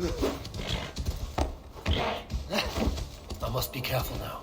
I must be careful now.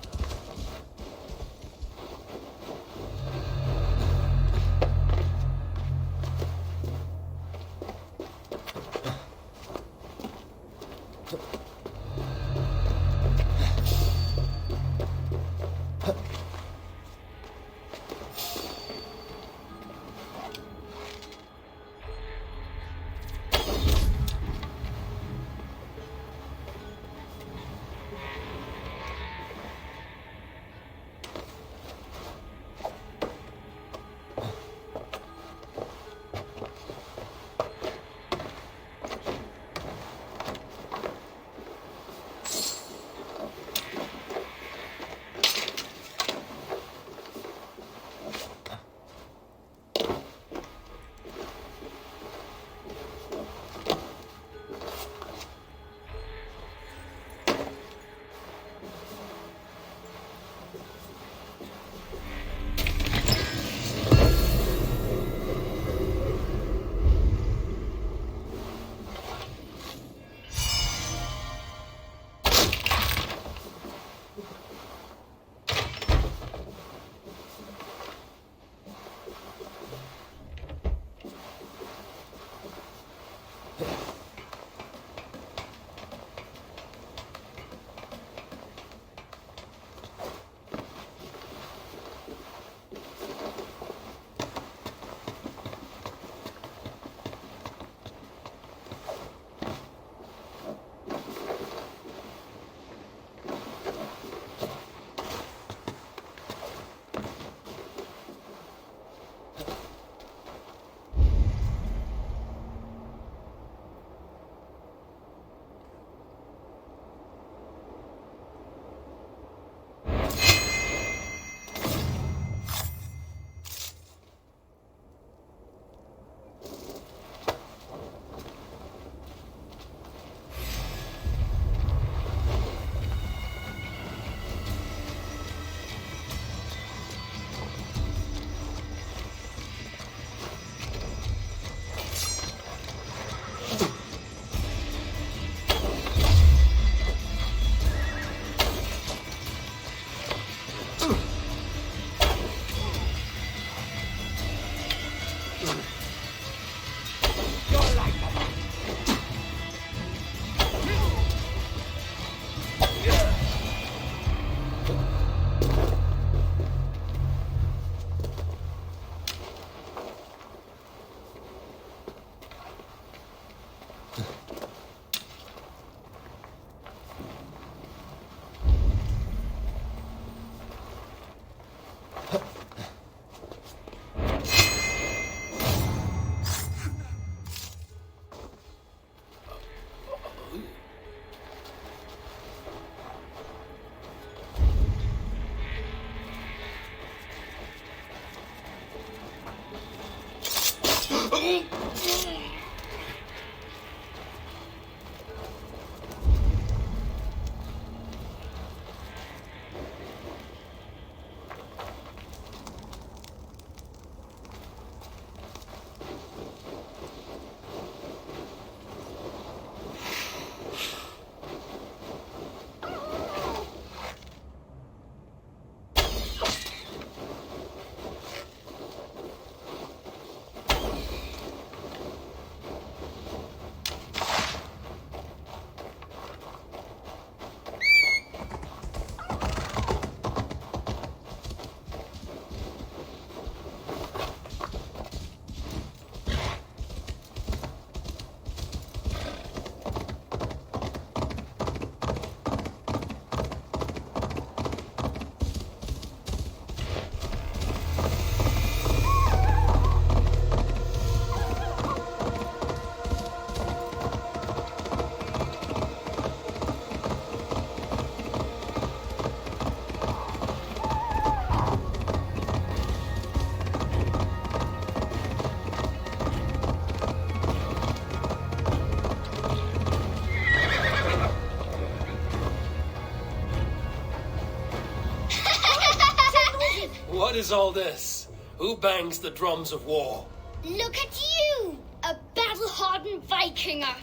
What is all this? Who bangs the drums of war? Look at you! A battle-hardened Vikinger!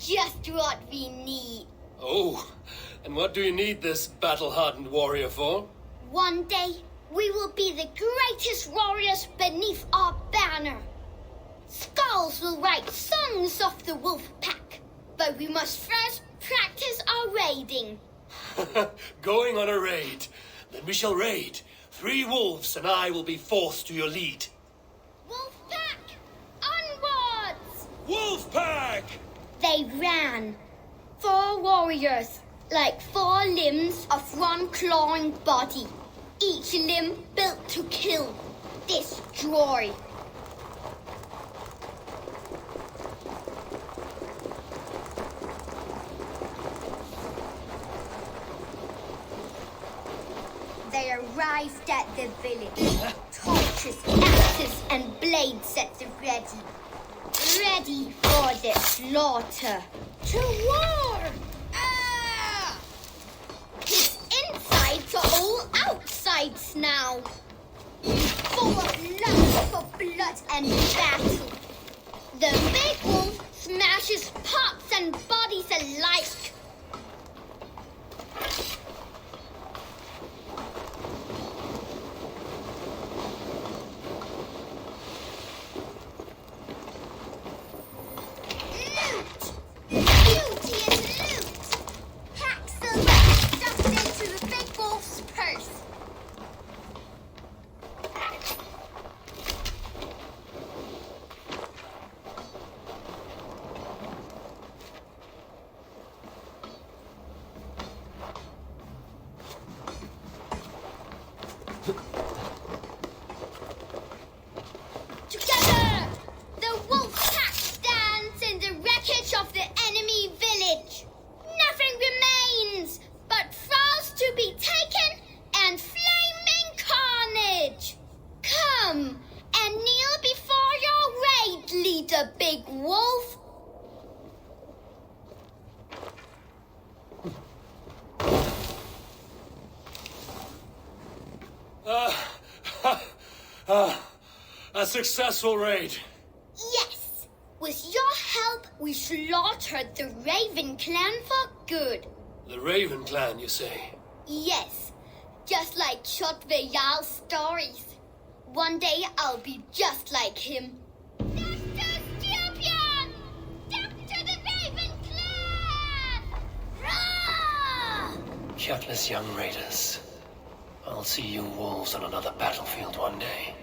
just what we need. Oh, and what do you need this battle-hardened warrior for? One day, we will be the greatest warriors beneath our banner. Skulls will write songs of the wolf pack, but we must first practice our raiding. Going on a raid. Then we shall raid. 3 wolves and I will be forced to your lead. Wolf pack, onwards! Wolf pack! They ran. 4 warriors, like 4 limbs of one clawing body. Each limb built to kill, destroy. They arrived at the village. Torches, axes, and blades at the ready. Ready for the slaughter. To war! Ah! His insides are all outsides now. Full of lust for blood and battle. The big wolf smashes pots and bodies alike. Together, the wolf pack stands in the wreckage of the enemy village. Nothing remains but thralls to be taken and flaming carnage. Come and kneel before your raid leader, Big Wolf. A successful raid. Yes. With your help, we slaughtered the Raven clan for good. The Raven clan, you say? Yes. Just like Creed Valhalla's stories. One day I'll be just like him. Dr. Scorpion! Dr. the Raven clan! Roar! Gutless young raiders. I'll see you wolves on another battlefield one day.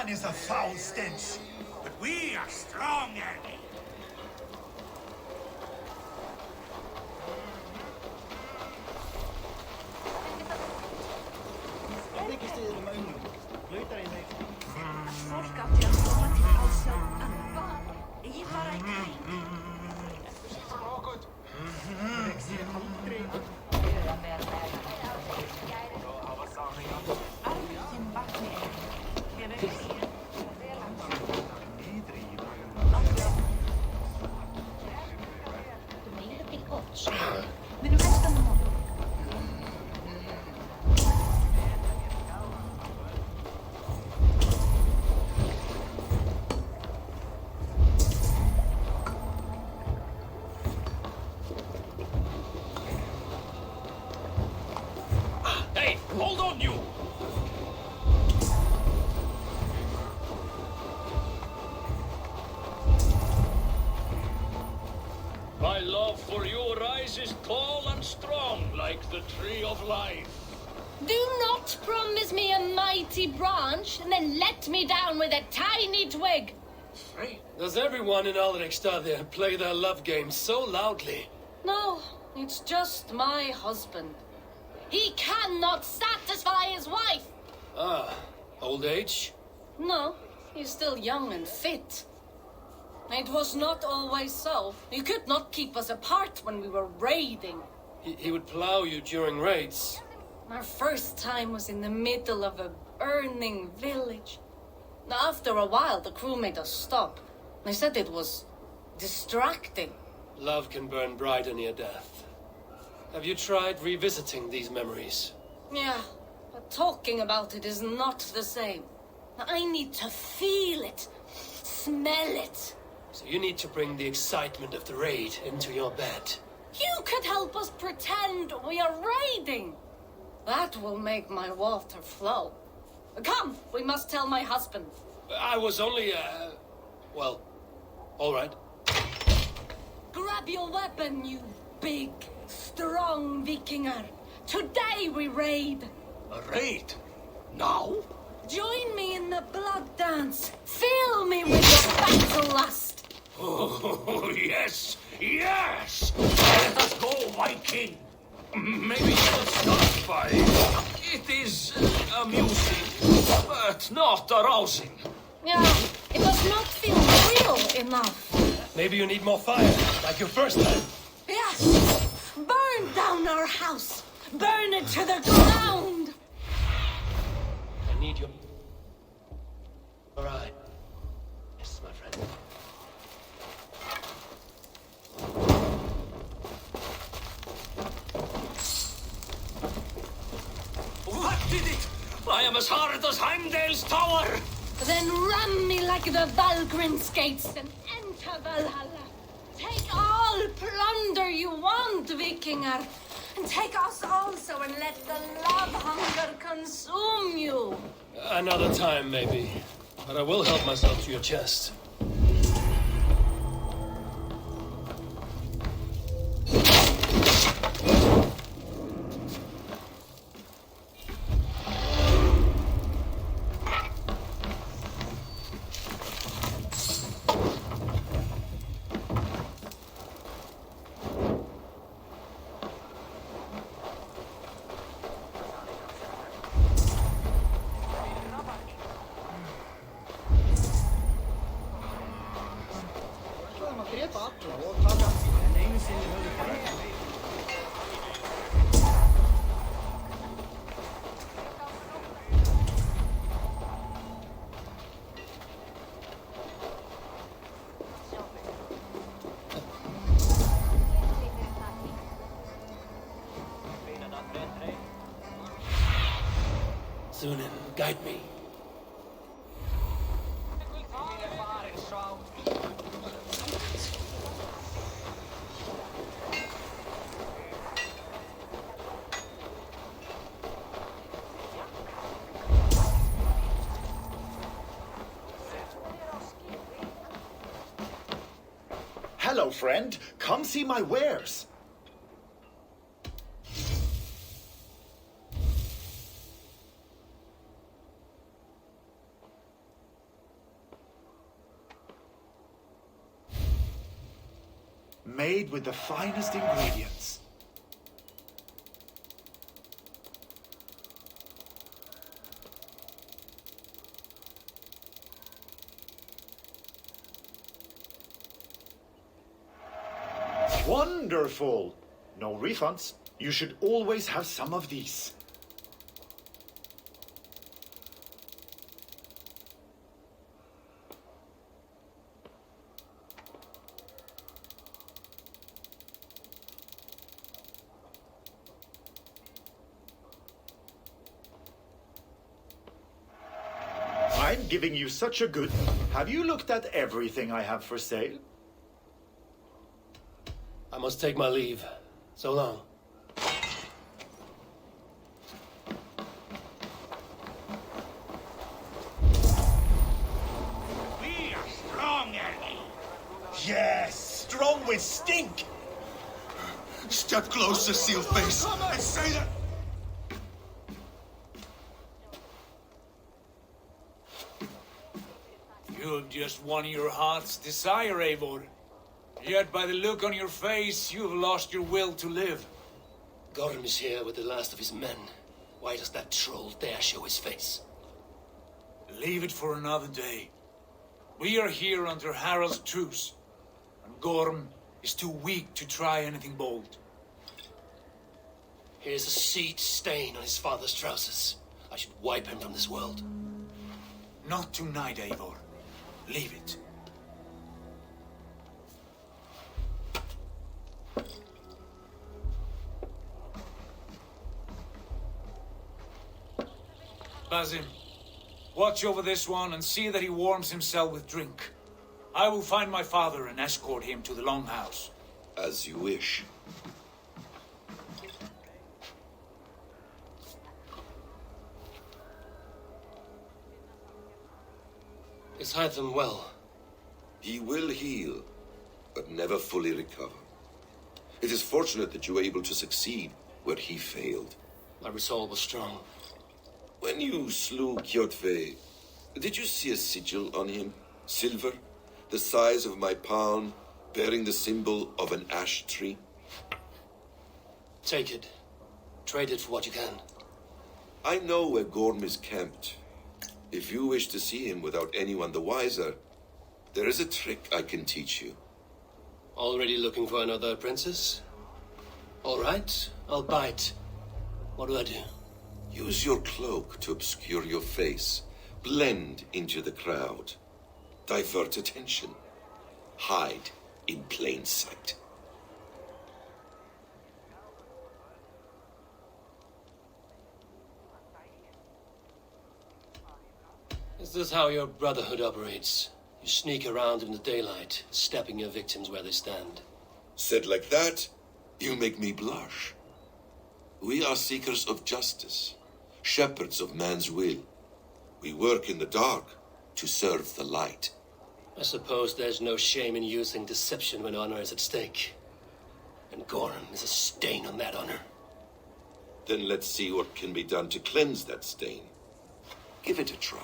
man is a foul stench. But we are strong, Annie. Hey, hold on, you! My love for you rises tall and strong like the tree of life. Do not promise me a mighty branch and then let me down with a tiny twig. Hey, does everyone in Alrikstad there play their love game so loudly? No, it's just my husband. He cannot satisfy his wife. Ah, old age? No, he's still young and fit. It was not always so. He could not keep us apart when we were raiding. He would plow you during raids. Our first time was in the middle of a burning village. After a while, the crew made us stop. They said it was distracting. Love can burn brighter near death. Have you tried revisiting these memories? Yeah, but talking about it is not the same. I need to feel it, smell it. So you need to bring the excitement of the raid into your bed. You could help us pretend we are raiding. That will make my water flow. Come, we must tell my husband. I was only, well, all right. Grab your weapon, you big, strong Vikinger. Today we raid. A raid? Now? Join me in the blood dance. Fill me with your battle lust. Oh, yes, yes! Let us go, Viking! Maybe you should start by... It is amusing, but not arousing. Yeah, it does not feel real enough. Maybe you need more fire, like your first time. Yes! Burn down our house! Burn it to the ground! I need your... All right. Yes, my friend. What did it? I am as hard as Heimdall's tower! Then ram me like the Valgrind skates and enter Valhalla. Take all plunder you want, Vikinger. And take us also and let the love hunger consume you. Another time, maybe. But I will help myself to your chest. Sunan, guide me. Hello, friend. Come see my wares. made with the finest ingredients. Wonderful! No refunds. You should always have some of these. I'm giving you such a good... Have you looked at everything I have for sale? I must take my leave. So long. We are strong, Annie. Yes, strong with stink. Step closer, Sealface, and say that... You have just won your heart's desire, Eivor. Yet by the look on your face, you have lost your will to live. Gorm is here with the last of his men. Why does that troll dare show his face? Leave it for another day. We are here under Harald's truce, and Gorm is too weak to try anything bold. Here's a seed stain on his father's trousers. I should wipe him from this world. Not tonight, Eivor. Leave it. Basim, watch over this one and see that he warms himself with drink. I will find my father and escort him to the Longhouse. As you wish. Is Hytham well? He will heal, but never fully recover. It is fortunate that you were able to succeed where he failed. My resolve was strong. When you slew Kjotve, did you see a sigil on him? Silver, the size of my palm, bearing the symbol of an ash tree? Take it. Trade it for what you can. I know where Gorm is camped. If you wish to see him without anyone the wiser, there is a trick I can teach you. Already looking for another princess? All right, I'll bite. What do I do? Use your cloak to obscure your face. Blend into the crowd. Divert attention. Hide in plain sight. Is this how your brotherhood operates? You sneak around in the daylight, stepping your victims where they stand. Said like that, you make me blush. We are seekers of justice, shepherds of man's will. We work in the dark to serve the light. I suppose there's no shame in using deception when honor is at stake. And Gorm is a stain on that honor. Then let's see what can be done to cleanse that stain. Give it a try.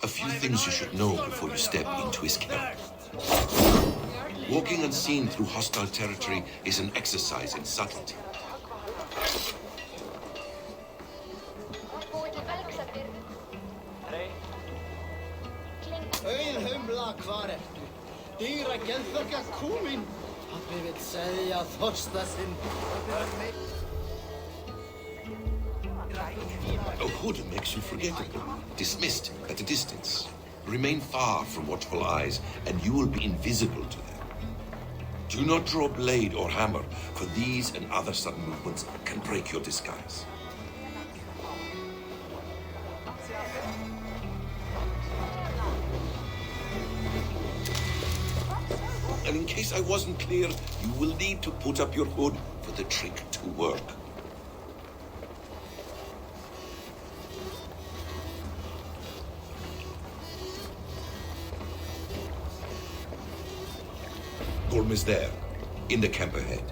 A few things you should know before you step into his camp. Walking unseen through hostile territory is an exercise in subtlety. Auðhumla, hvar ertu? Dýra geðþokka kúmin. Pabbi vill segja þorsta sinn. A hood makes you forgettable, dismissed at a distance. Remain far from watchful eyes, and you will be invisible to them. Do not draw blade or hammer, for these and other sudden movements can break your disguise. And in case I wasn't clear, you will need to put up your hood for the trick to work. Gorm is there, in the camp ahead.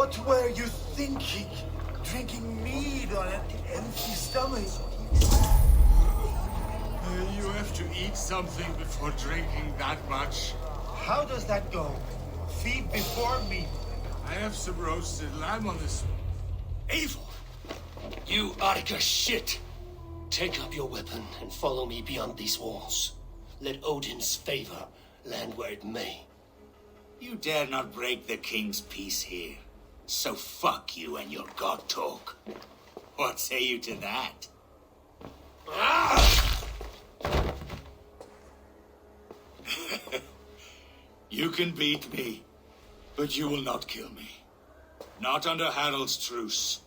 What were you thinking? Drinking mead on an empty stomach? You have to eat something before drinking that much. How does that go? Feed before meat. I have some roasted lamb on this. Evil! You Attica shit! Take up your weapon and follow me beyond these walls. Let Odin's favor land where it may. You dare not break the king's peace here. So fuck you and your god talk. What say you to that? You can beat me, but you will not kill me. Not under Harald's truce.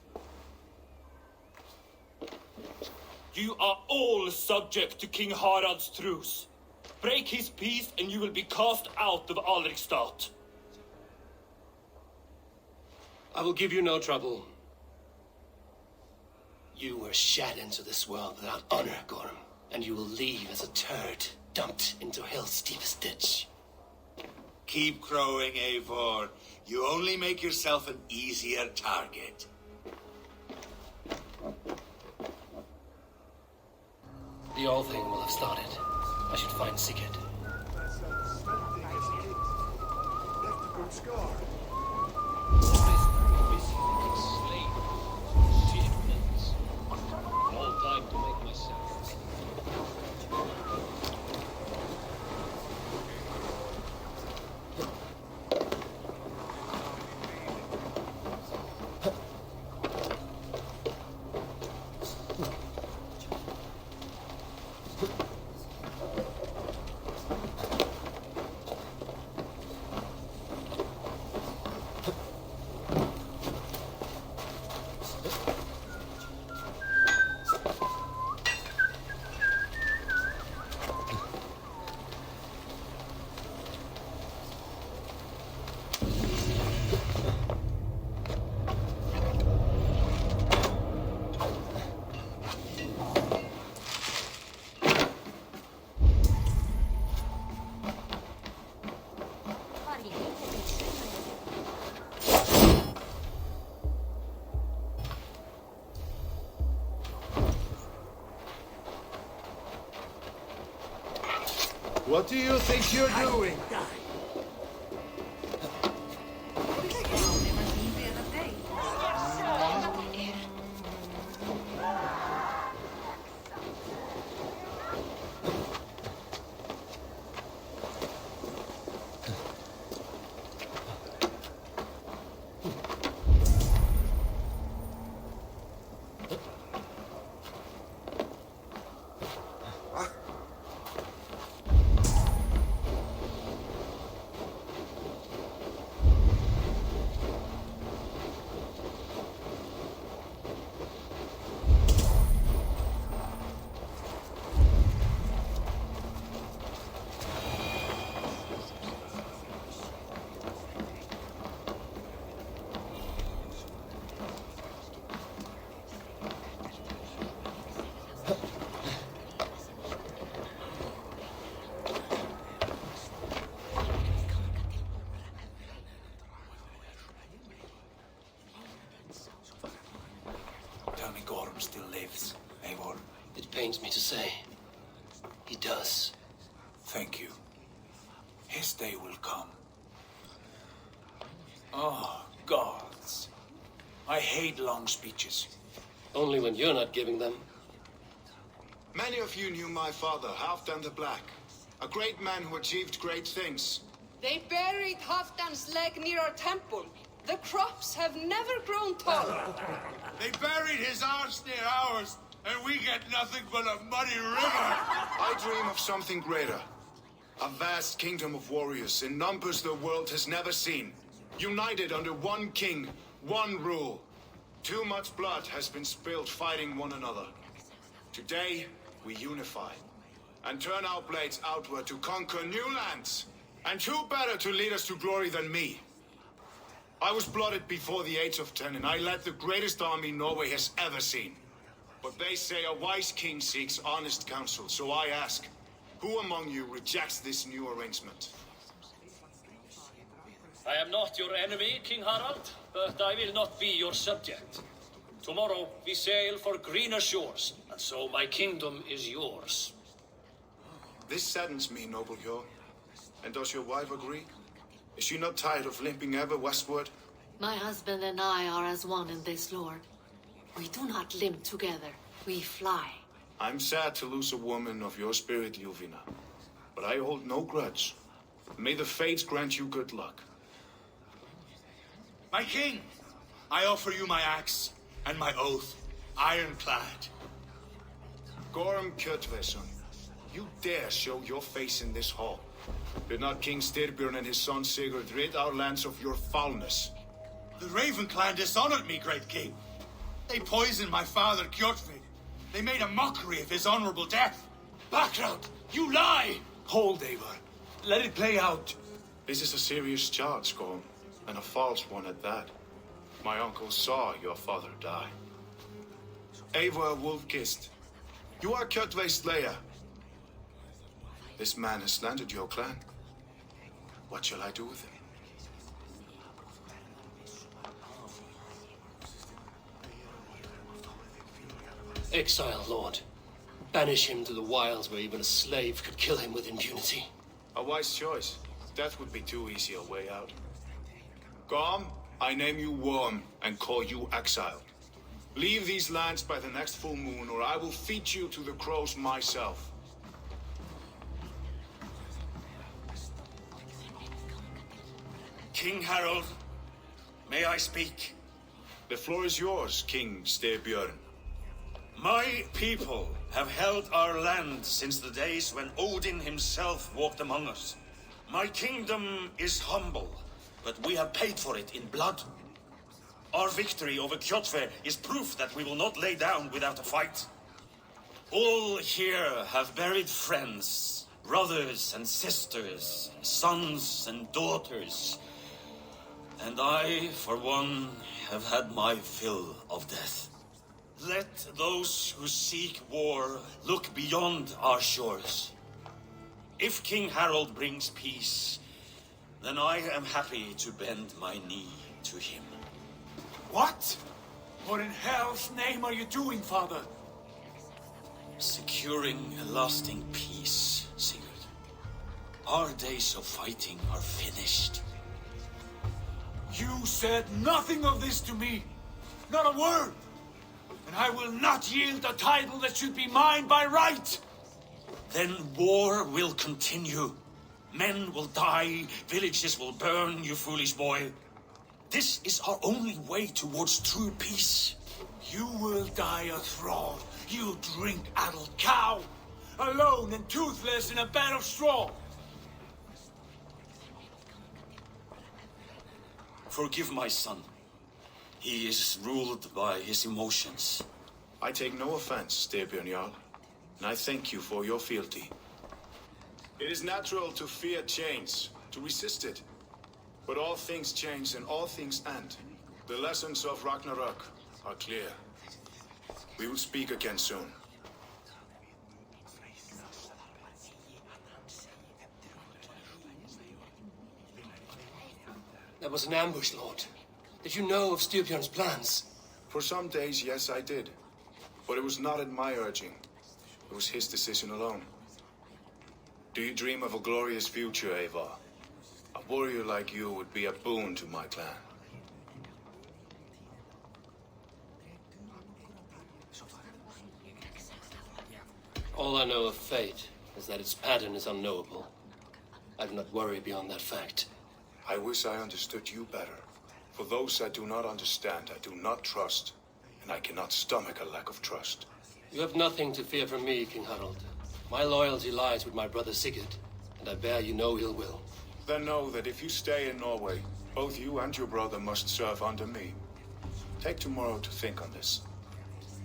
You are all subject to King Harald's truce. Break his peace and you will be cast out of Alrikstad. I will give you no trouble. You were shat into this world without honor, Gorm, and you will leave as a turd dumped into hell's deepest ditch. Keep crowing, Eivor. You only make yourself an easier target. The old thing will have started. I should find Sigurd. Left a good scar. All time to make myself. What do you think you're doing? Tell me Gorm still lives, Eivor. It pains me to say. He does. Thank you. His day will come. Oh, gods. I hate long speeches. Only when you're not giving them. Many of you knew my father, Halfdan the Black. A great man who achieved great things. They buried Halfdan's leg near our temple. The crops have never grown taller. They buried his arse near ours, and we get nothing but a muddy river. I dream of something greater. A vast kingdom of warriors in numbers the world has never seen. United under one king, one rule. Too much blood has been spilled fighting one another. Today, we unify and turn our blades outward to conquer new lands. And who better to lead us to glory than me? I was blooded before the age of 10, and I led the greatest army Norway has ever seen. But they say a wise king seeks honest counsel, so I ask, who among you rejects this new arrangement? I am not your enemy, King Harald, but I will not be your subject. Tomorrow we sail for greener shores, and so my kingdom is yours. This saddens me, noble Jarl. And does your wife agree? Is she not tired of limping ever westward? My husband and I are as one in this, Lord. We do not limp together. We fly. I'm sad to lose a woman of your spirit, Ljuvina. But I hold no grudge. May the fates grant you good luck. My king, I offer you my axe and my oath, ironclad. Gorm Kjötveson, you dare show your face in this hall. Did not King Styrbjörn and his son Sigurd rid our lands of your foulness? The Raven clan dishonored me, great king. They poisoned my father, Kjotve. They made a mockery of his honorable death. Background! You lie! Hold, Eivor. Let it play out. This is a serious charge, Gorm, and a false one at that. My uncle saw your father die. Eivor Wolfkist, you are Kjotve's slayer. This man has slandered your clan. What shall I do with him? Exile, Lord. Banish him to the wilds where even a slave could kill him with impunity. A wise choice. Death would be too easy a way out. Gorm, I name you Worm and call you exiled. Leave these lands by the next full moon, or I will feed you to the crows myself. King Harold, may I speak? The floor is yours, King Styrbjörn. My people have held our land since the days when Odin himself walked among us. My kingdom is humble, but we have paid for it in blood. Our victory over Kjotve is proof that we will not lay down without a fight. All here have buried friends, brothers and sisters, sons and daughters. And I, for one, have had my fill of death. Let those who seek war look beyond our shores. If King Harold brings peace, then I am happy to bend my knee to him. What? What in hell's name are you doing, father? Securing a lasting peace, Sigurd. Our days of fighting are finished. You said nothing of this to me. Not a word. And I will not yield a title that should be mine by right. Then war will continue. Men will die, villages will burn, you foolish boy. This is our only way towards true peace. You will die a thrall. You drink-addled cow. Alone and toothless in a bed of straw. Forgive my son. He is ruled by his emotions. I take no offense, Styrbjörn Jarl, and I thank you for your fealty. It is natural to fear change, to resist it. But all things change and all things end. The lessons of Ragnarok are clear. We will speak again soon. That was an ambush, Lord. Did you know of Styrbjörn's plans? For some days, yes, I did. But it was not at my urging. It was his decision alone. Do you dream of a glorious future, Eivor? A warrior like you would be a boon to my clan. All I know of fate is that its pattern is unknowable. I do not worry beyond that fact. I wish I understood you better. For those I do not understand, I do not trust. And I cannot stomach a lack of trust. You have nothing to fear from me, King Harald. My loyalty lies with my brother Sigurd, and I bear you no ill will. Then know that if you stay in Norway, both you and your brother must serve under me. Take tomorrow to think on this.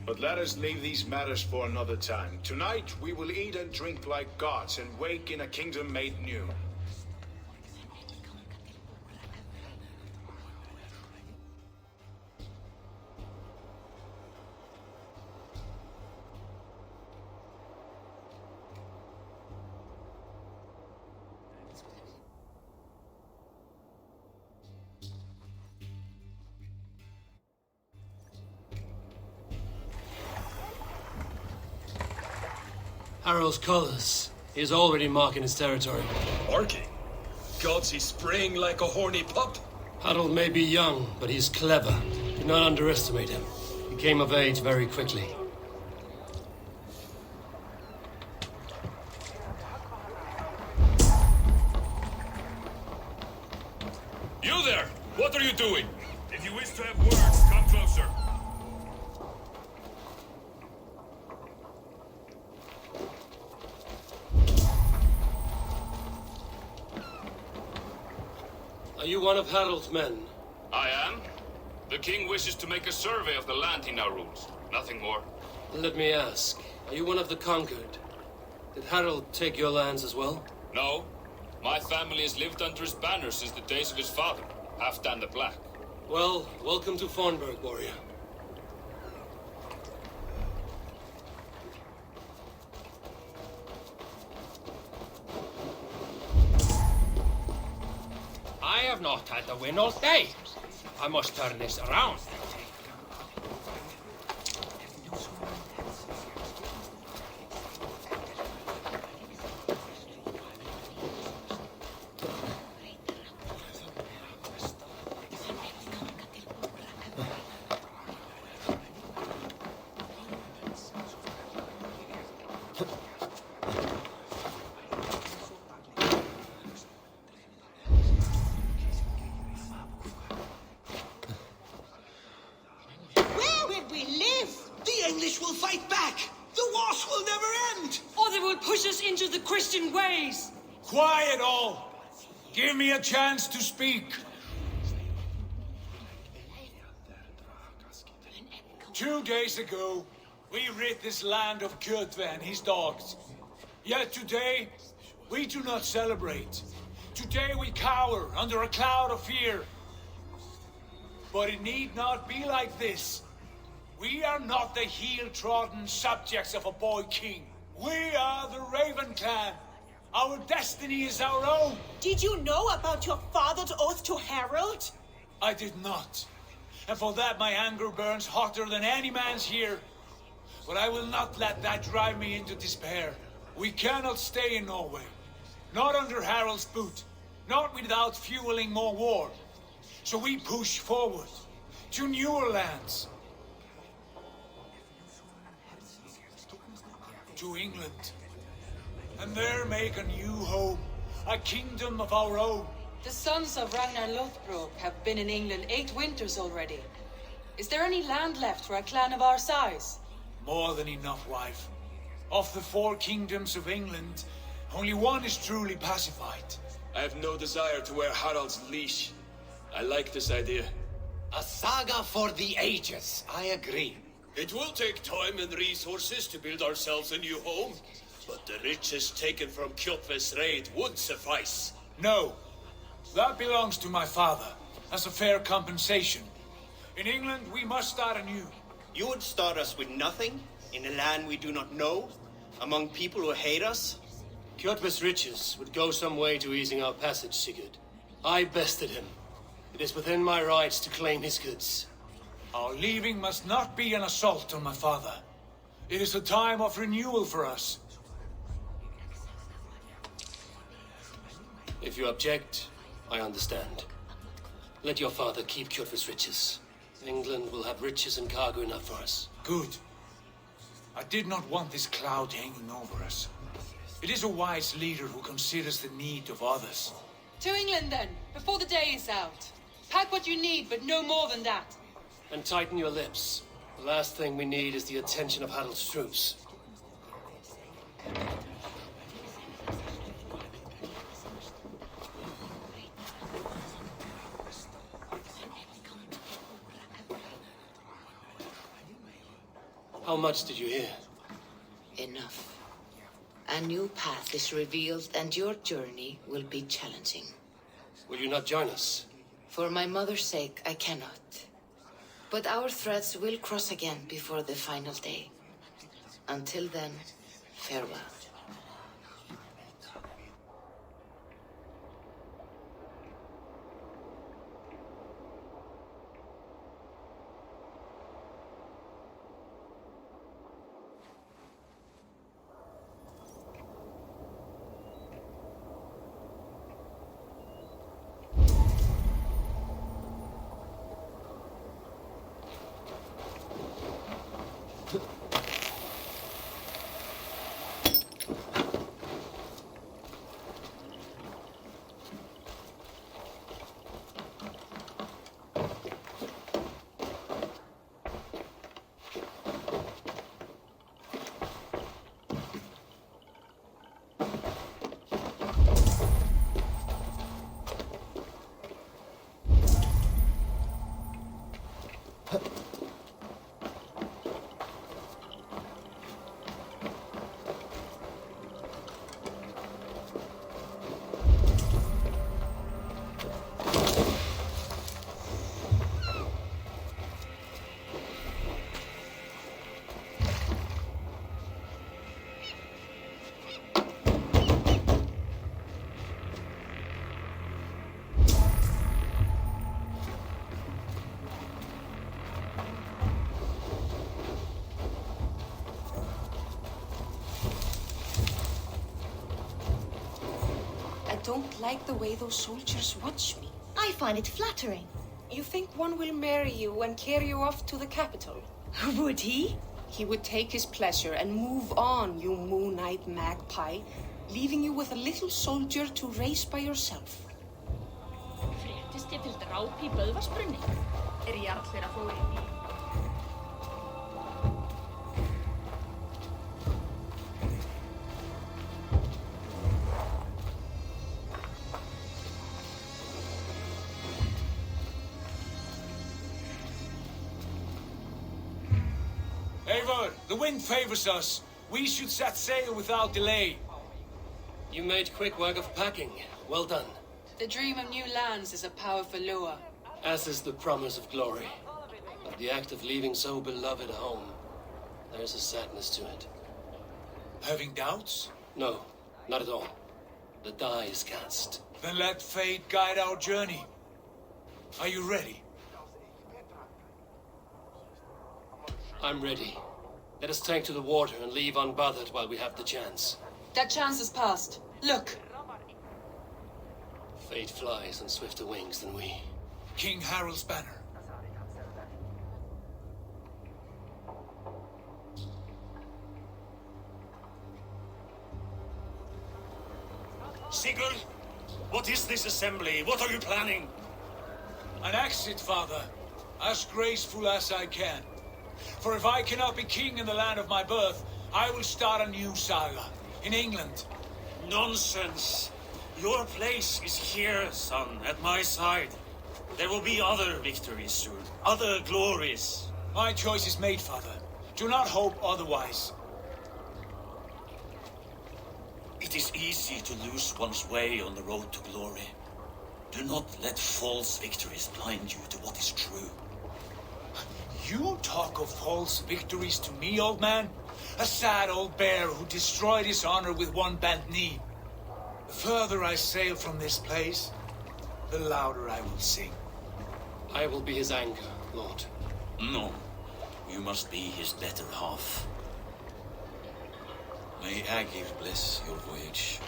But let us leave these matters for another time. Tonight, we will eat and drink like gods and wake in a kingdom made new. Harald's colors. He is already marking his territory. Marking? Gods, he's spraying like a horny pup. Harold may be young, but he's clever. Do not underestimate him. He came of age very quickly. You there! What are you doing? If you wish to have words, come closer. Are you one of Harold's men? I am. The king wishes to make a survey of the land he now rules. Nothing more. Let me ask, are you one of the conquered? Did Harold take your lands as well? No. My family has lived under his banner since the days of his father, Halfdan the Black. Well, welcome to Fornburg, warrior. I have not had the win all day. I must turn this around. Christian ways! Quiet all! Give me a chance to speak. 2 days ago, we rid this land of Kjotve and his dogs. Yet today, we do not celebrate. Today we cower under a cloud of fear. But it need not be like this. We are not the heel-trodden subjects of a boy king. We are the Raven clan. Our destiny is our own. Did you know about your father's oath to Harold? I did not. And for that my anger burns hotter than any man's here. But I will not let that drive me into despair. We cannot stay in Norway. Not under Harold's boot. Not without fueling more war. So we push forward to newer lands. To England. And there make a new home. A kingdom of our own. The sons of Ragnar Lothbrok have been in England 8 winters already. Is there any land left for a clan of our size? More than enough, wife. Of the 4 kingdoms of England, only one is truly pacified. I have no desire to wear Harald's leash. I like this idea. A saga for the ages, I agree. It will take time and resources to build ourselves a new home, but the riches taken from Kjotve's raid would suffice. No. That belongs to my father, as a fair compensation. In England, we must start anew. You would start us with nothing, in a land we do not know, among people who hate us? Kjotve's riches would go some way to easing our passage, Sigurd. I bested him. It is within my rights to claim his goods. Our leaving must not be an assault on my father. It is a time of renewal for us. If you object, I understand. Let your father keep Kjotve's riches. England will have riches and cargo enough for us. Good. I did not want this cloud hanging over us. It is a wise leader who considers the need of others. To England then, before the day is out. Pack what you need, but no more than that. And tighten your lips. The last thing we need is the attention of Harald's troops. How much did you hear? Enough. A new path is revealed and your journey will be challenging. Will you not join us? For my mother's sake, I cannot. But our threads will cross again before the final day. Until then, farewell. don't like the way those soldiers watch me. I find it flattering. You think one will marry you and carry you off to the capital? Would he? He would take his pleasure and move on, you moon-eyed magpie, leaving you with a little soldier to raise by yourself. Fréttist ég til dráp í Böðvarsbrunni? Ég allir að fóra inn í? Eivor, the wind favors us. We should set sail without delay. You made quick work of packing. Well done. The dream of new lands is a powerful lure. As is the promise of glory. But the act of leaving so beloved a home, there's a sadness to it. Having doubts? No, not at all. The die is cast. Then let fate guide our journey. Are you ready? I'm ready. Let us take to the water and leave unbothered while we have the chance. That chance is past. Look! Fate flies on swifter wings than we. King Harald's banner. Sigurd, what is this assembly? What are you planning? An exit, father. As graceful as I can. For if I cannot be king in the land of my birth, I will start a new saga. In England. Nonsense. Your place is here, son, at my side. There will be other victories soon. Other glories. My choice is made, father. Do not hope otherwise. It is easy to lose one's way on the road to glory. Do not let false victories blind you to what is true. You talk of false victories to me, old man? A sad old bear who destroyed his honor with one bent knee. The further I sail from this place, the louder I will sing. I will be his anchor, Lord. No. You must be his better half. May Agir bless your voyage.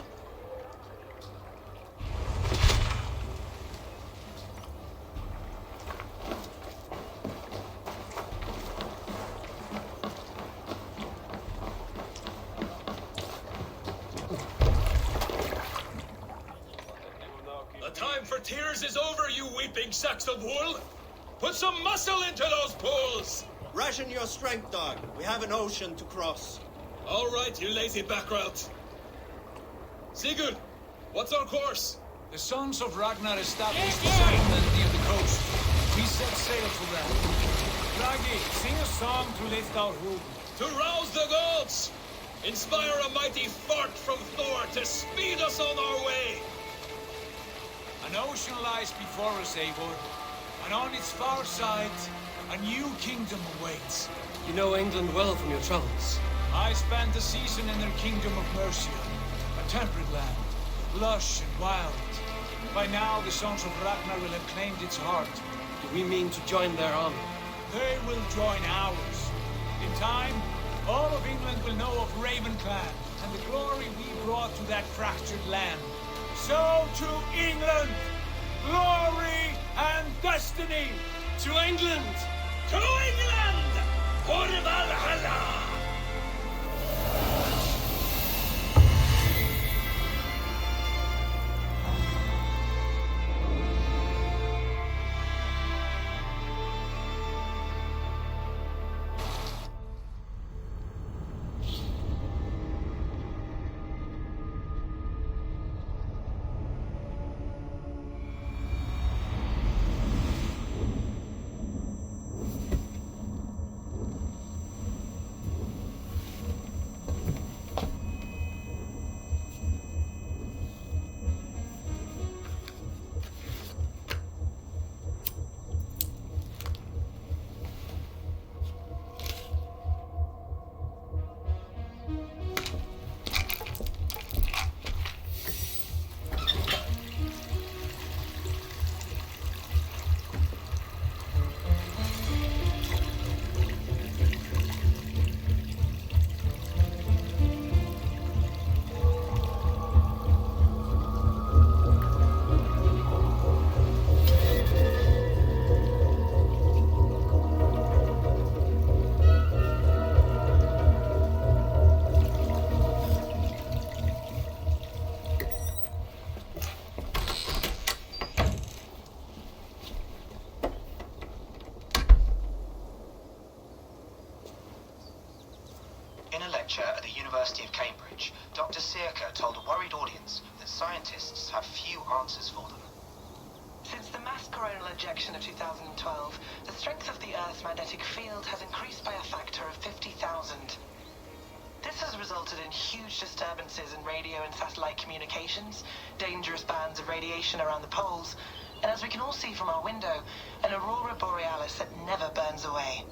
The time for tears is over, you weeping sacks of wool! Put some muscle into those pools! Ration your strength, dog. We have an ocean to cross. All right, you lazy backrout. Sigurd, what's our course? The sons of Ragnar established a settlement near the coast. We set sail for them. Raggi, sing a song to lift our hood. To rouse the gods! Inspire a mighty fart from Thor to speed us on our way! An ocean lies before us, Eivor, and on its far side, a new kingdom awaits. You know England well from your travels. I spent a season in their kingdom of Mercia, a temperate land, lush and wild. By now, the sons of Ragnar will have claimed its heart. Do we mean to join their army? They will join ours. In time, all of England will know of Raven Clan and the glory we brought to that fractured land. So to England, glory and destiny! To England! To England! For Valhalla! University of Cambridge, Dr. Sirka told a worried audience that scientists have few answers for them. Since the mass coronal ejection of 2012, the strength of the Earth's magnetic field has increased by a factor of 50,000. This has resulted in huge disturbances in radio and satellite communications, dangerous bands of radiation around the poles, and as we can all see from our window, an aurora borealis that never burns away.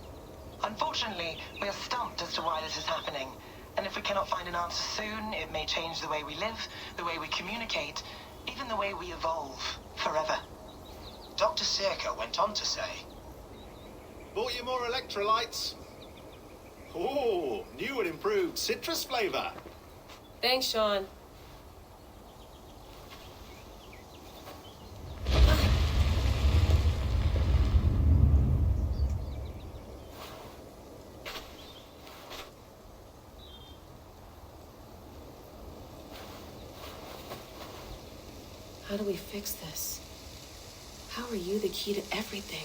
Unfortunately, we are stumped as to why this is happening, and if we cannot find an answer soon, it may change the way we live, the way we communicate, even the way we evolve forever. Dr. Sirka went on to say, Bought you more electrolytes? Oh, new and improved citrus flavor. Thanks, Sean. How do we fix this? How are you the key to everything?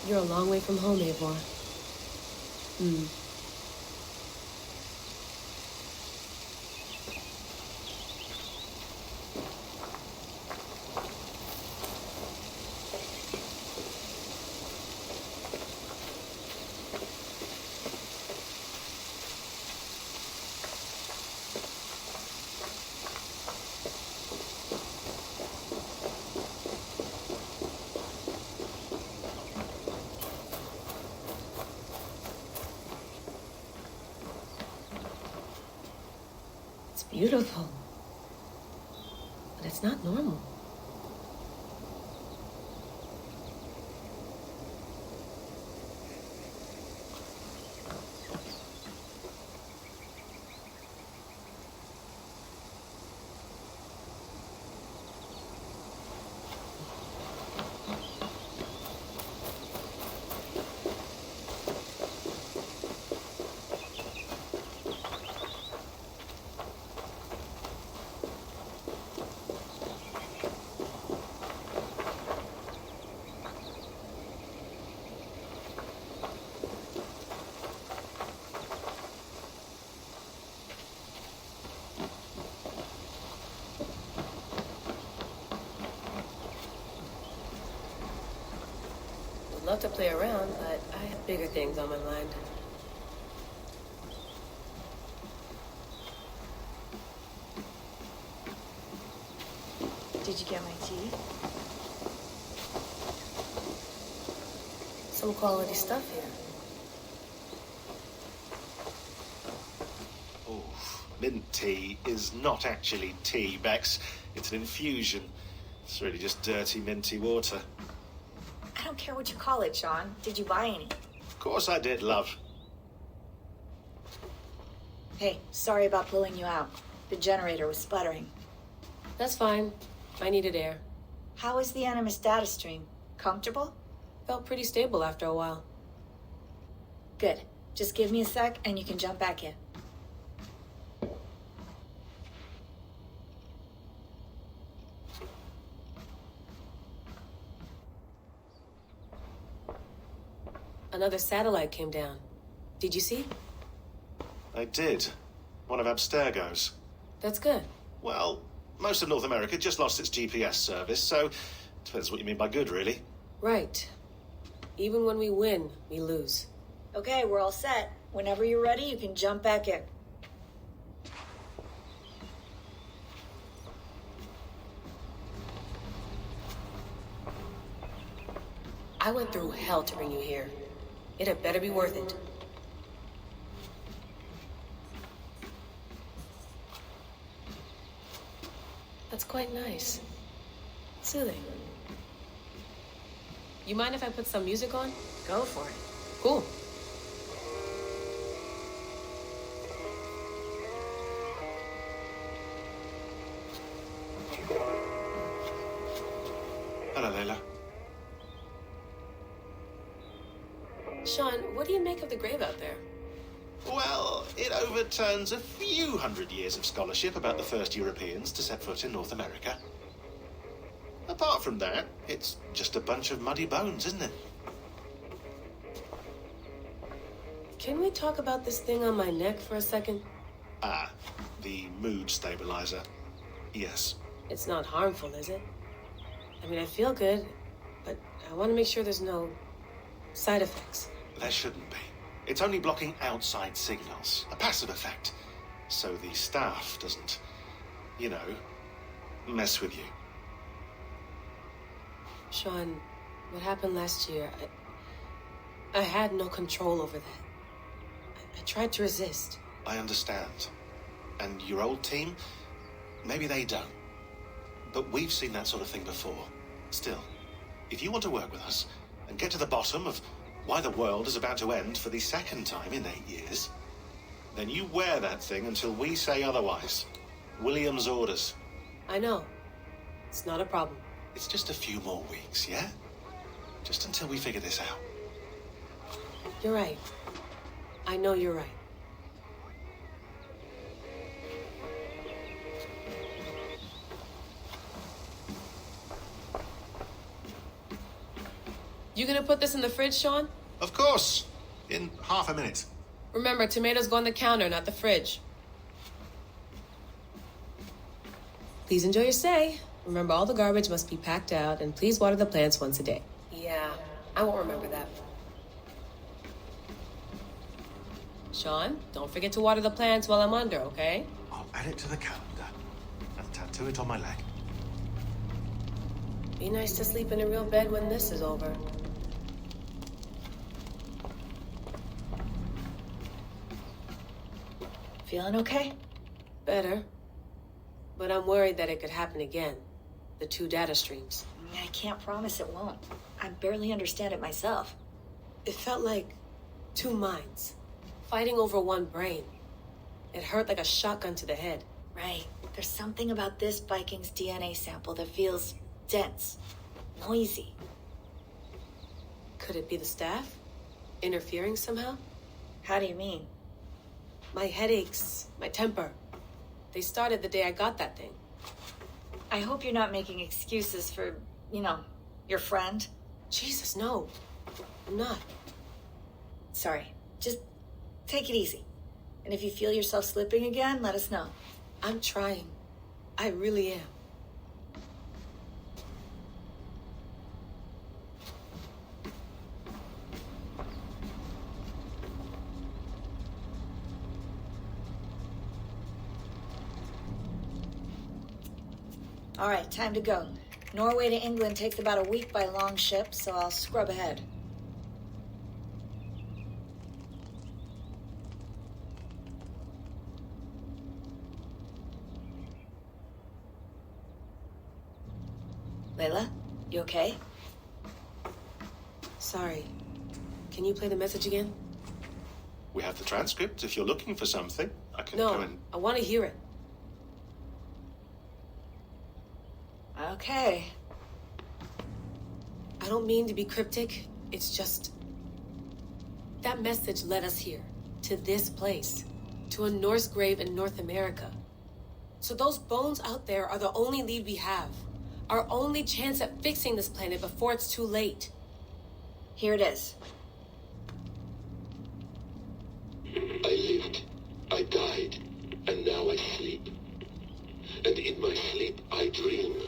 You're a long way from home, Eivor. Beautiful. But it's not normal. Love to play around, but I have bigger things on my mind. Did you get my tea? Some quality stuff here. Oh, mint tea is not actually tea, Bex. It's an infusion. It's really just dirty, minty water. I don't care what you call it, Sean. Did you buy any? Of course I did, love. Hey, sorry about pulling you out. The generator was sputtering. That's fine. I needed air. How was the Animus data stream? Comfortable? Felt pretty stable after a while. Good. Just give me a sec and you can jump back in. Another satellite came down. Did you see? I did. One of Abstergo's. That's good. Well, most of North America just lost its GPS service, so depends what you mean by good, really. Right. Even when we win, we lose. Okay, we're all set. Whenever you're ready, you can jump back in. I went through hell to bring you here. It had better be worth it. That's quite nice. Soothing. You mind if I put some music on? Go for it. Cool. Hello, Layla. Sean, what do you make of the grave out there? Well, it overturns a few hundred years of scholarship about the first Europeans to set foot in North America. A Apart from that, it's just a bunch of muddy bones, isn't it? Can we talk about this thing on my neck for a second? Ah, the mood stabilizer. Yes. It's not harmful, is it? I mean, I feel good, but I want to make sure there's no side effects. There shouldn't be. It's only blocking outside signals, a passive effect. So the staff doesn't, you know, mess with you. Sean, what happened last year, I had no control over that. I tried to resist. I understand. And your old team, maybe they don't. But we've seen that sort of thing before. Still, if you want to work with us and get to the bottom of why the world is about to end for the second time in 8 years, then you wear that thing until we say otherwise. William's orders. I know. It's not a problem. It's just a few more weeks, yeah? Just until we figure this out. You're right. I know you're right. You gonna put this in the fridge, Sean? Of course. In half a minute. Remember, tomatoes go on the counter, not the fridge. Please enjoy your stay. Remember, all the garbage must be packed out, and please water the plants once a day. Yeah, I won't remember that. Sean, don't forget to water the plants while I'm under, okay? I'll add it to the calendar and tattoo it on my leg. Be nice to sleep in a real bed when this is over. Feeling okay? Better. But I'm worried that it could happen again. The 2 data streams. I can't promise it won't. I barely understand it myself. It felt like 2 minds, fighting over 1 brain. It hurt like a shotgun to the head. Right. There's something about this Viking's DNA sample that feels dense, noisy. Could it be the staff? Interfering somehow? How do you mean? My headaches, my temper. They started the day I got that thing. I hope you're not making excuses for, you know, your friend. Jesus, no. I'm not. Sorry. Just take it easy. And if you feel yourself slipping again, let us know. I'm trying. I really am. All right, time to go. Norway to England takes about a week by long ship, so I'll scrub ahead. Layla, you okay? Sorry. Can you play the message again? We have the transcript. If you're looking for something, I can No, go and... I want to hear it. Okay. I don't mean to be cryptic. It's just... that message led us here. To this place. To a Norse grave in North America. So those bones out there are the only lead we have. Our only chance at fixing this planet before it's too late. Here it is. I lived, I died, and now I sleep. And in my sleep I dream.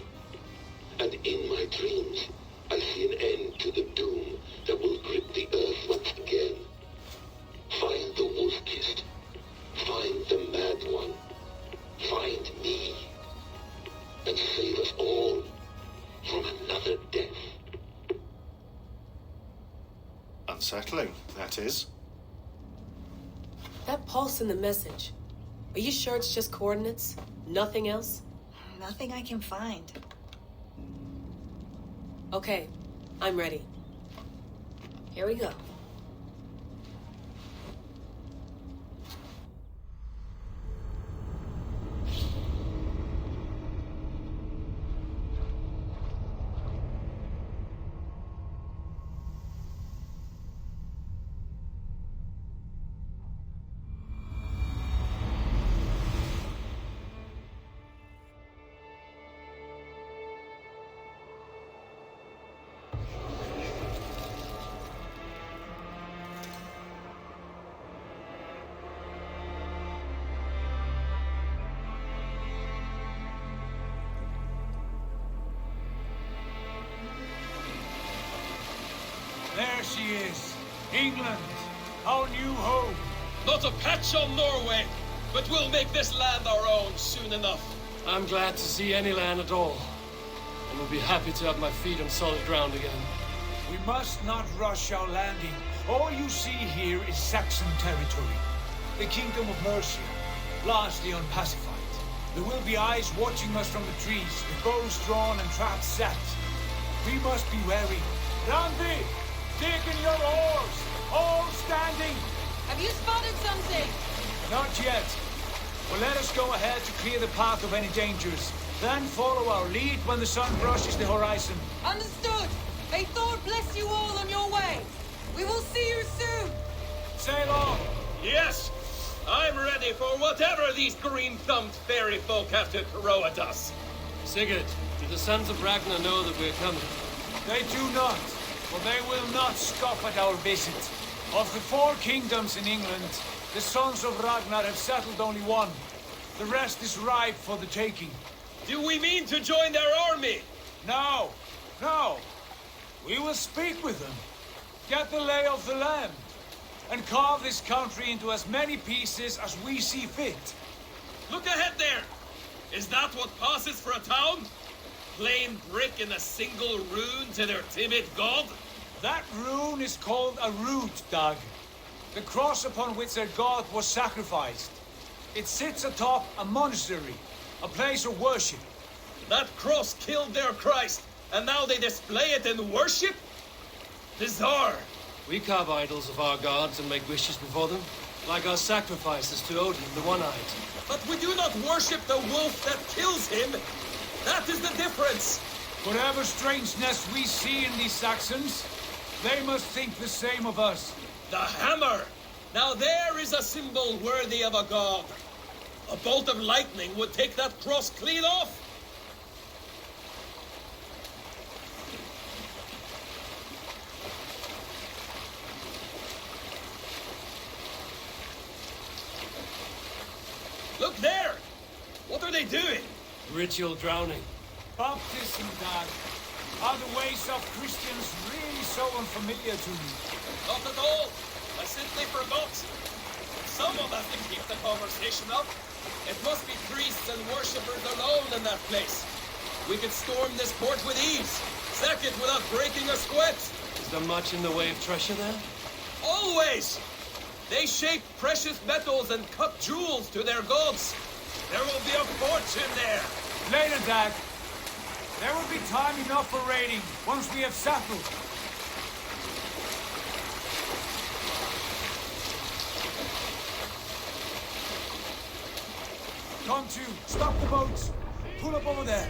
And in my dreams I see an end to the doom that will grip the earth once again. Find the wolf-kissed. Find the mad one. Find me. And save us all from another death. Unsettling, that is. That pulse in the message. Are you sure it's just coordinates? Nothing else? Nothing I can find. Okay, I'm ready. Here we go. There she is. England, our new home. Not a patch on Norway, but we'll make this land our own soon enough. I'm glad to see any land at all, and will be happy to have my feet on solid ground again. We must not rush our landing. All you see here is Saxon territory. The Kingdom of Mercia, largely unpacified. There will be eyes watching us from the trees, with bows drawn and traps set. We must be wary. Randi, dig in your oars! All standing! Have you spotted something? Not yet. Well, let us go ahead to clear the path of any dangers. Then follow our lead when the sun brushes the horizon. Understood. May Thor bless you all on your way. We will see you soon. Sail on. Yes, I'm ready for whatever these green-thumbed fairy folk have to throw at us. Sigurd, do the sons of Ragnar know that we're coming? They do not, for they will not scoff at our visit. Of the 4 kingdoms in England, the sons of Ragnar have settled only one. The rest is ripe for the taking. Do we mean to join their army? No, no. We will speak with them, get the lay of the land, and carve this country into as many pieces as we see fit. Look ahead there! Is that what passes for a town? Plain brick in a single rune to their timid god? That rune is called a root, Doug. The cross upon which their god was sacrificed. It sits atop a monastery, a place of worship. That cross killed their Christ, and now they display it in worship? Bizarre. We carve idols of our gods and make wishes before them, like our sacrifices to Odin, the One-Eyed. But we do not worship the wolf that kills him. That is the difference. Whatever strangeness we see in these Saxons, they must think the same of us. The hammer! Now there is a symbol worthy of a god. A bolt of lightning would take that cross clean off. Look there! What are they doing? Ritual drowning. Baptism, Dad. Are the ways of Christians really so unfamiliar to me? Not at all. I simply forgot. Someone has to keep the conversation up. It must be priests and worshippers alone in that place. We could storm this port with ease. Sack it without breaking a sweat. Is there much in the way of treasure there? Always! They shape precious metals and cut jewels to their gods. There will be a fortune there. Later, Dad. There will be time enough for raiding once we have settled. Come to, stop the boats. Pull up over there.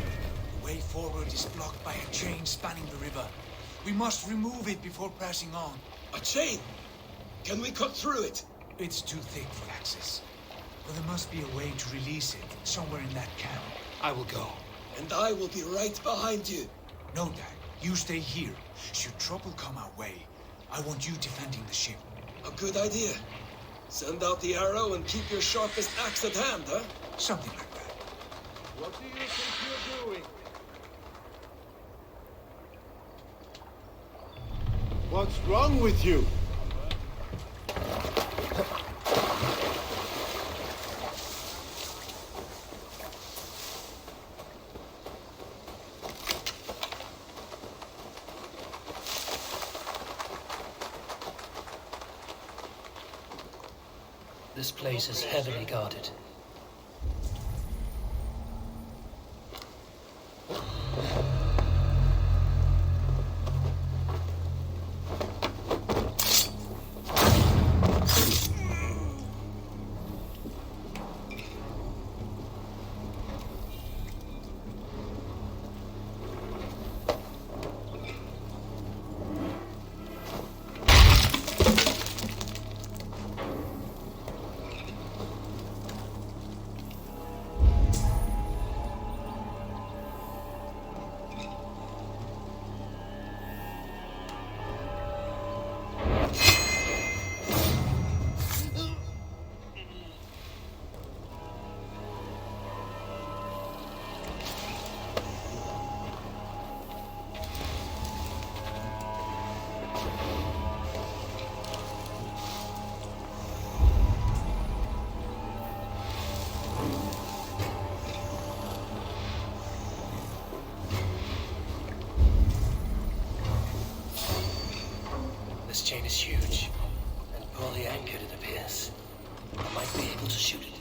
The way forward is blocked by a chain spanning the river. We must remove it before pressing on. A chain? Can we cut through it? It's too thick for access. But there must be a way to release it, somewhere in that camp. I will go. And I will be right behind you. No, Dad. You stay here. Should trouble come our way, I want you defending the ship. A good idea. Send out the arrow and keep your sharpest axe at hand, huh? Something like that. What do you think you're doing? What's wrong with you? This place is heavily guarded. This chain is huge, and poorly anchored it appears. I might be able to shoot it.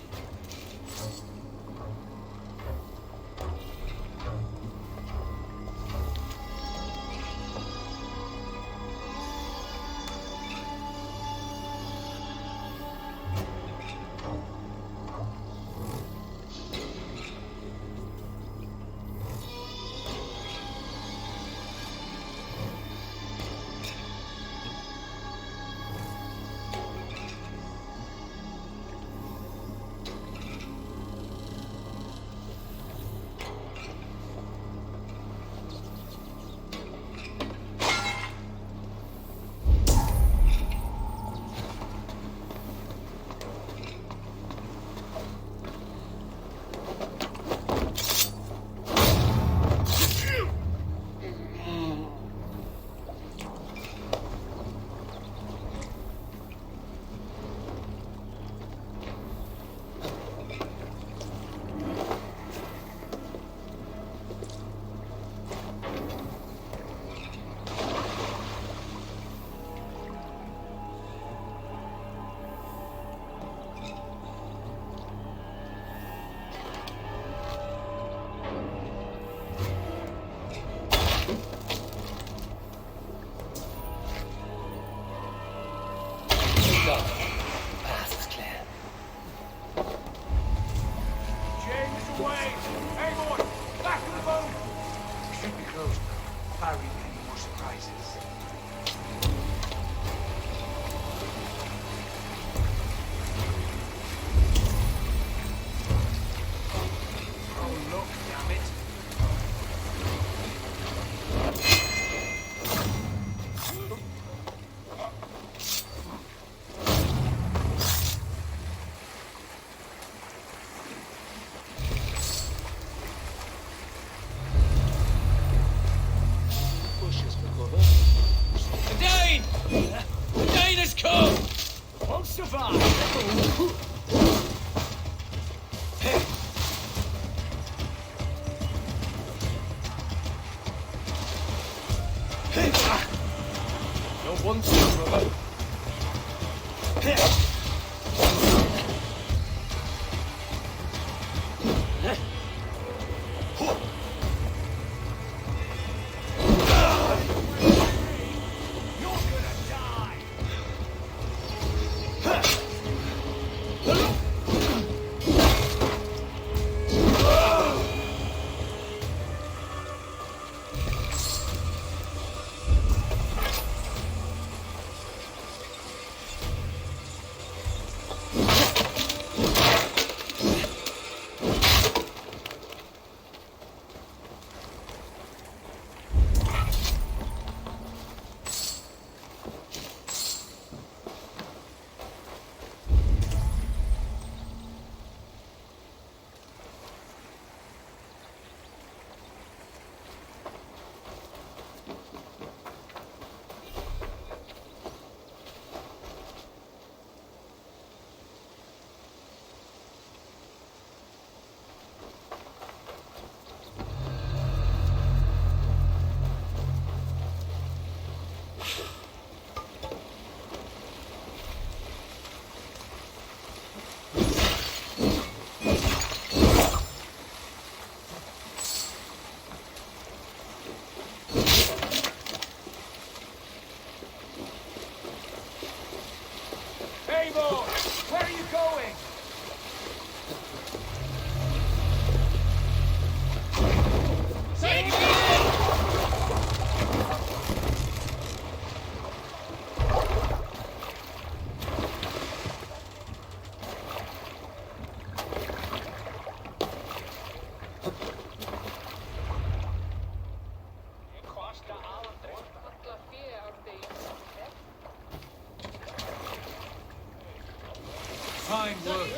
Fine work.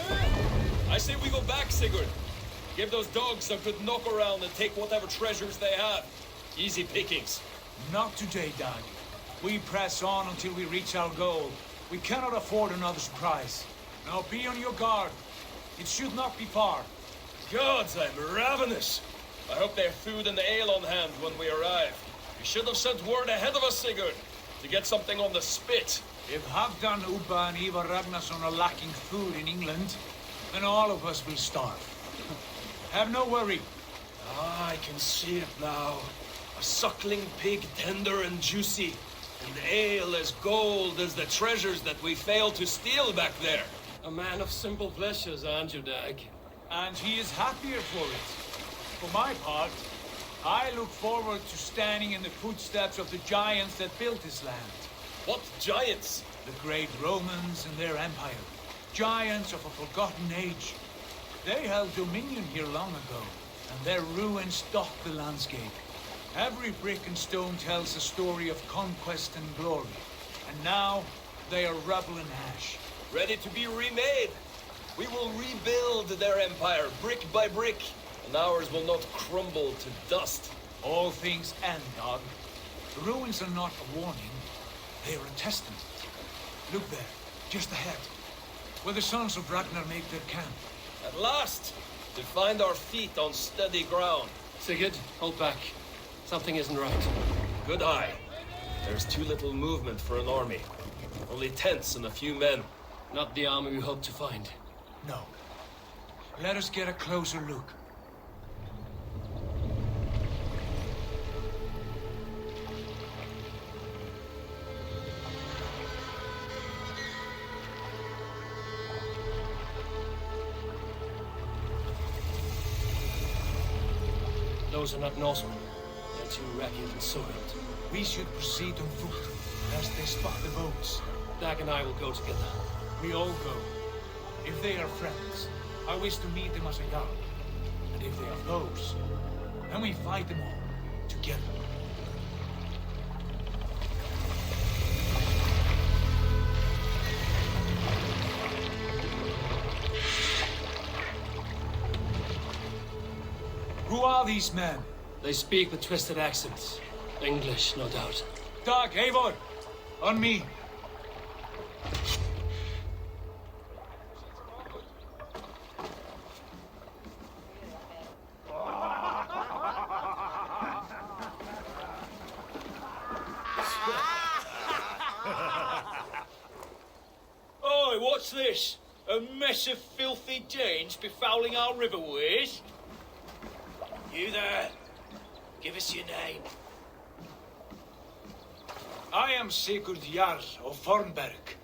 I say we go back, Sigurd. Give those dogs a good knock around and take whatever treasures they have. Easy pickings. Not today, Daniel. We press on until we reach our goal. We cannot afford another surprise. Now be on your guard. It should not be far. Gods, I'm ravenous. I hope they have food and ale on hand when we arrive. You should have sent word ahead of us, Sigurd. to get something on the spit. If Halfdan, Ubba, and Ivar Ragnarsson are lacking food in England, then all of us will starve. Have no worry. Ah, I can see it now. A suckling pig, tender and juicy. And ale as gold as the treasures that we failed to steal back there. A man of simple pleasures, aren't you, Dag? And he is happier for it. For my part, I look forward to standing in the footsteps of the giants that built this land. What giants? The great Romans and their empire. Giants of a forgotten age. They held dominion here long ago, and their ruins dot the landscape. Every brick and stone tells a story of conquest and glory. And now, they are rubble and ash. Ready to be remade. We will rebuild their empire, brick by brick, and ours will not crumble to dust. All things end, Dog. The ruins are not a warning, they are a testament. Look there, just ahead, where the sons of Ragnar make their camp. At last, to find our feet on steady ground. Sigurd, hold back. Something isn't right. Good eye. There's too little movement for an army. Only tents and a few men. Not the army we hope to find. No. Let us get a closer look. Those are not Norsemen. They're too ragged and soiled. We should proceed on foot, lest they spot the boats. Dag and I will go together. We all go. If they are friends, I wish to meet them as a Jarl. And if they are foes, then we fight them all, together. Who are these men? They speak with twisted accents. English, no doubt. Dag, Eivor! On me! Oi, what's this? A mess of filthy Danes befouling our riverways? You there. Give us your name. I am Sigurd Jarl of Fornberg.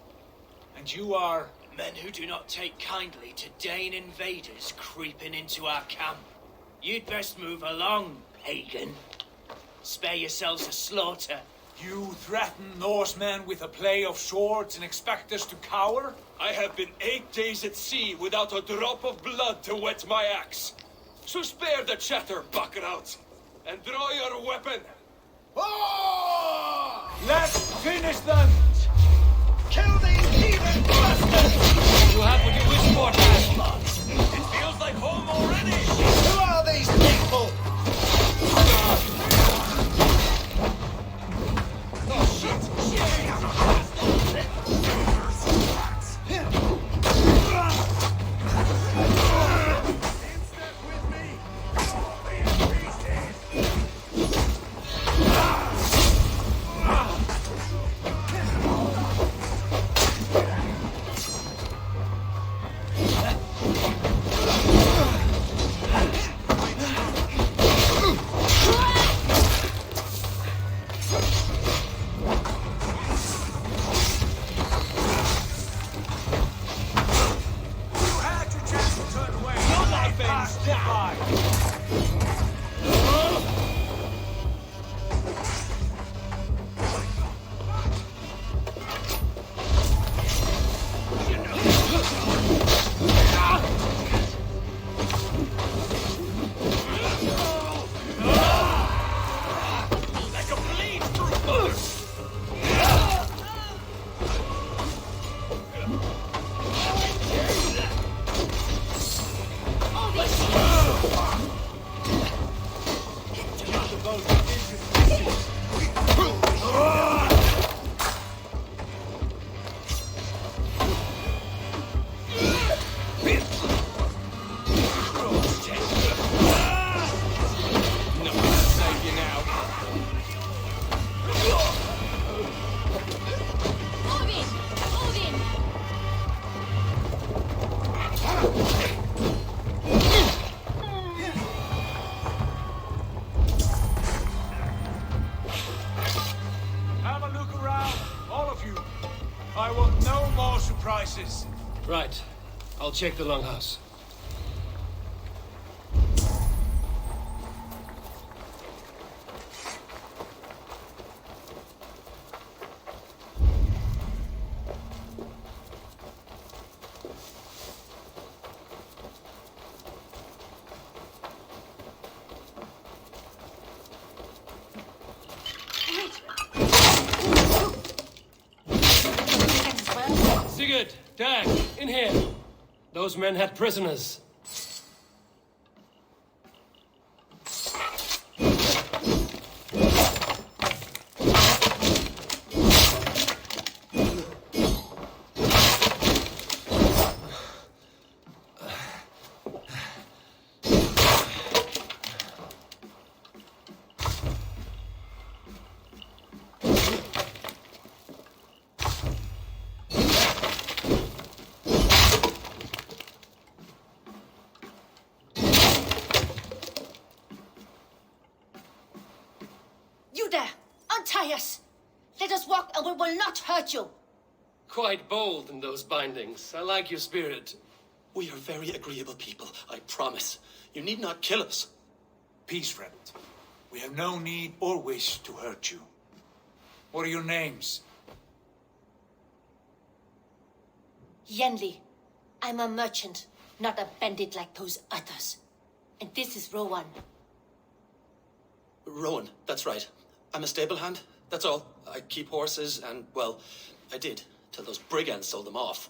And you are? Men who do not take kindly to Dane invaders creeping into our camp. You'd best move along, pagan. Spare yourselves a slaughter. You threaten Norsemen with a play of swords and expect us to cower? I have been 8 days at sea without a drop of blood to wet my axe. So spare the chatter, Buckerout, and draw your weapon. Let's finish them! Kill these heathen bastards! You have what you wish for, Dad. It feels like home already. Who are these people? Oh, shit! I want no more surprises. Right. I'll check the longhouse. Sigurd, Dag, in here. Those men had prisoners. You there! Untie us! Let us walk and we will not hurt you! Quite bold in those bindings. I like your spirit. We are very agreeable people, I promise. You need not kill us. Peace, friend. We have no need or wish to hurt you. What are your names? Yenli. I'm a merchant, not a bandit like those others. And this is Rowan. Rowan, that's right. I'm a stable hand, that's all. I keep horses and, well, I did, till those brigands sold them off.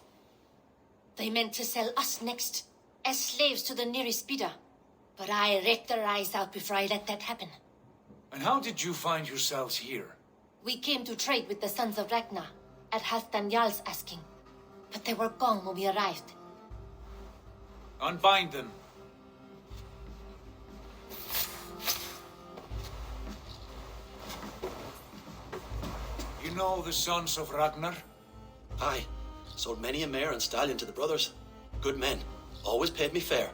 They meant to sell us next, as slaves to the nearest bidder. But I raked their eyes out before I let that happen. And how did you find yourselves here? We came to trade with the sons of Ragnar, at Halfdan Jarl's asking. But they were gone when we arrived. Unbind them. You know the sons of Ragnar? Aye. Sold many a mare and stallion to the brothers. Good men. Always paid me fair.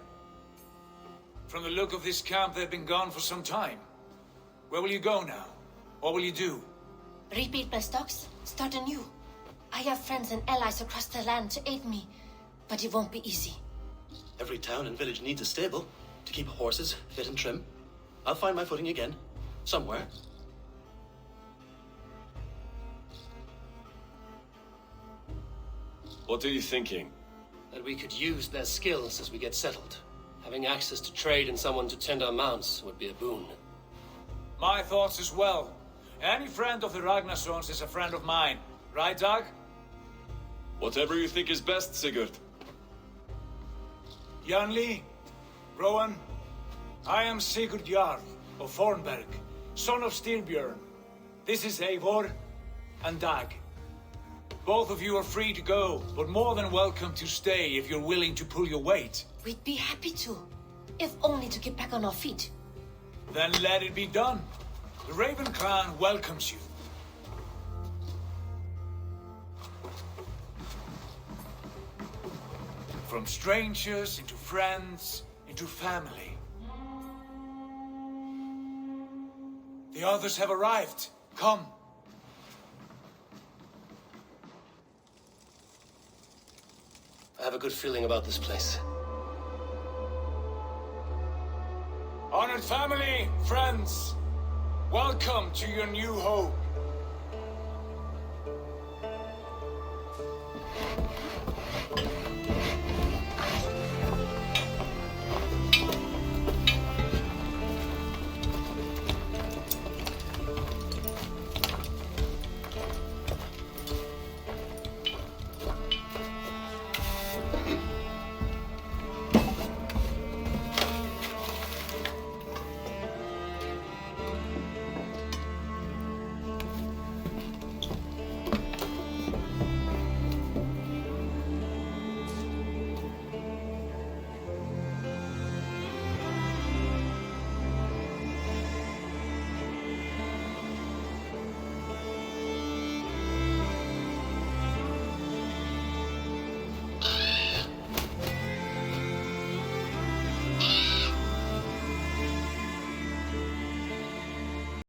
From the look of this camp, they've been gone for some time. Where will you go now? What will you do? Rebuild my stocks, start anew. I have friends and allies across the land to aid me, but it won't be easy. Every town and village needs a stable to keep horses fit and trim. I'll find my footing again. Somewhere. What are you thinking? That we could use their skills as we get settled. Having access to trade and someone to tend our mounts would be a boon. My thoughts as well. Any friend of the Ragnarsons is a friend of mine. Right, Dag? Whatever you think is best, Sigurd. Janli, Rowan, I am Sigurd Jarl of Thornberg, son of Styrbjörn. This is Eivor and Dag. Both of you are free to go, but more than welcome to stay if you're willing to pull your weight. We'd be happy to, if only to get back on our feet. Then let it be done. The Raven clan welcomes you. From strangers into friends, into family. The others have arrived. Come. I have a good feeling about this place. Honored family, friends, welcome to your new home.